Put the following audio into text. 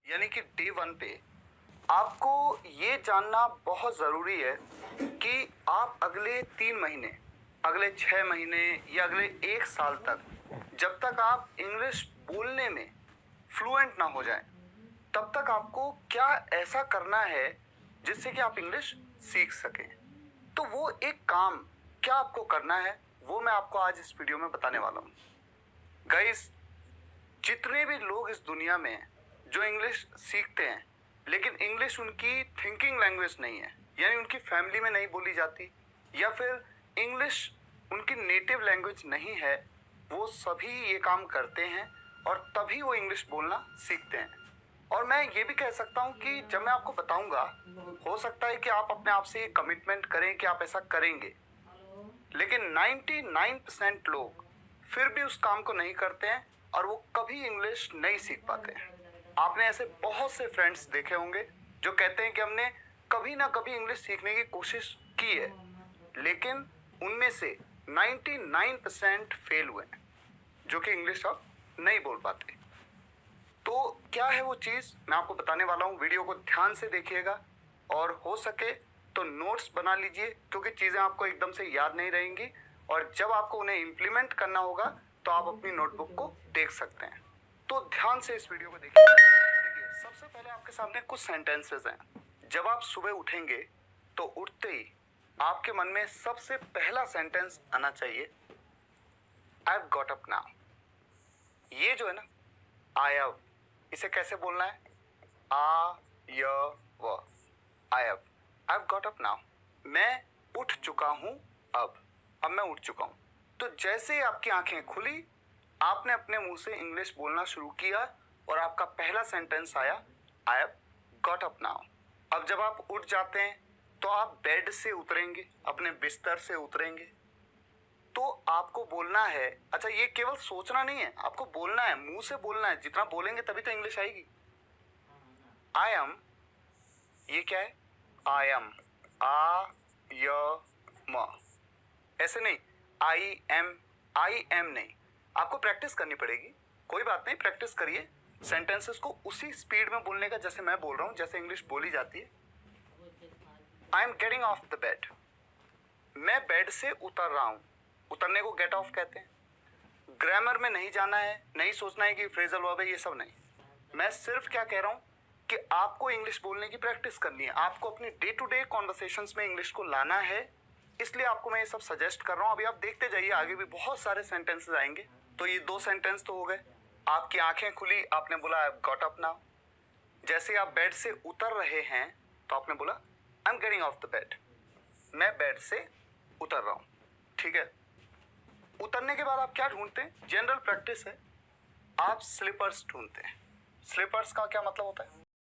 यानी कि day one पे आपको ये जानना बहुत ज़रूरी है कि आप अगले 3 महीने, अगले 6 महीने या अगले 1 साल तक, जब तक आप इंग्लिश बोलने में फ्लुएंट ना हो जाएं, तब तक आपको क्या ऐसा करना है जिससे कि आप इंग्लिश सीख सकें। तो वो एक काम क्या आपको करना है वो मैं आपको आज इस वीडियो में बताने वाला हूँ। गाइस, जितने भी लोग इस दुनिया में हैं जो इंग्लिश सीखते हैं लेकिन इंग्लिश उनकी थिंकिंग लैंग्वेज नहीं है, यानी उनकी फैमिली में नहीं बोली जाती या फिर इंग्लिश उनकी नेटिव लैंग्वेज नहीं है, वो सभी ये काम करते हैं और तभी वो इंग्लिश बोलना सीखते हैं। और मैं ये भी कह सकता हूँ कि जब मैं आपको बताऊंगा, हो सकता है कि आप अपने आप से ये कमिटमेंट करें कि आप ऐसा करेंगे, लेकिन 99% लोग फिर भी उस काम को नहीं करते हैं और वो कभी इंग्लिश नहीं सीख पाते हैं। आपने ऐसे बहुत से फ्रेंड्स देखे होंगे जो कहते हैं कि हमने कभी ना कभी इंग्लिश सीखने की कोशिश की है, लेकिन उनमें से 99% फेल हुए हैं, जो कि इंग्लिश अब नहीं बोल पाते। तो क्या है वो चीज़ मैं आपको बताने वाला हूँ। वीडियो को ध्यान से देखिएगा और हो सके तो नोट्स बना लीजिए, क्योंकि चीज़ें आपको एकदम से याद नहीं रहेंगी और जब आपको उन्हें इम्प्लीमेंट करना होगा तो आप अपनी नोटबुक को देख सकते हैं। तो ध्यान से इस वीडियो को देखिए। देखिए, सबसे पहले आपके सामने कुछ सेंटेंसेस हैं। जब आप सुबह उठेंगे तो उठते ही आपके मन में सबसे पहला सेंटेंस आना चाहिए, I have got up now. ये जो है ना, आई हैव, इसे कैसे बोलना है? आ य व, I have got up now. मैं उठ चुका हूं अब मैं उठ चुका हूं। तो जैसे ही आपकी आंखें खुली, आपने अपने मुंह से इंग्लिश बोलना शुरू किया और आपका पहला सेंटेंस आया, I have got up now. अब जब आप उठ जाते हैं तो आप बेड से उतरेंगे, अपने बिस्तर से उतरेंगे, तो आपको बोलना है, अच्छा ये केवल सोचना नहीं है, आपको बोलना है, मुंह से बोलना है। जितना बोलेंगे तभी तो इंग्लिश आएगी। आई एम, ये क्या है? आई एम, आ य म, ऐसे नहीं आई एम नहीं। आपको प्रैक्टिस करनी पड़ेगी, कोई बात नहीं, प्रैक्टिस करिए सेंटेंसेस को उसी स्पीड में बोलने का जैसे मैं बोल रहा हूं, जैसे इंग्लिश बोली जाती है। I am getting off the bed, मैं बेड से उतर रहा हूं। उतरने को गेट ऑफ कहते हैं। ग्रामर में नहीं जाना है, नहीं सोचना है कि फ्रेजल वर्ब है, ये सब नहीं। मैं सिर्फ क्या कह रहा हूं कि आपको इंग्लिश बोलने की प्रैक्टिस करनी है, आपको अपनी डे टू डे कॉन्वर्सेशंस में इंग्लिश को लाना है, इसलिए आपको मैं ये सब सजेस्ट कर रहा हूं। अभी आप देखते जाइए, आगे भी बहुत सारे सेंटेंसेस आएंगे। तो ये 2 सेंटेंस तो हो गए। आपकी आंखें खुली, आपने बोला I have got up now. जैसे आप बेड से उतर रहे हैं तो आपने बोला I am getting off the bed, मैं बेड से उतर रहा हूं। ठीक है, उतरने के बाद आप क्या ढूंढते हैं? जनरल प्रैक्टिस है, आप स्लीपर्स ढूंढते हैं। स्लीपर्स का क्या मतलब होता है?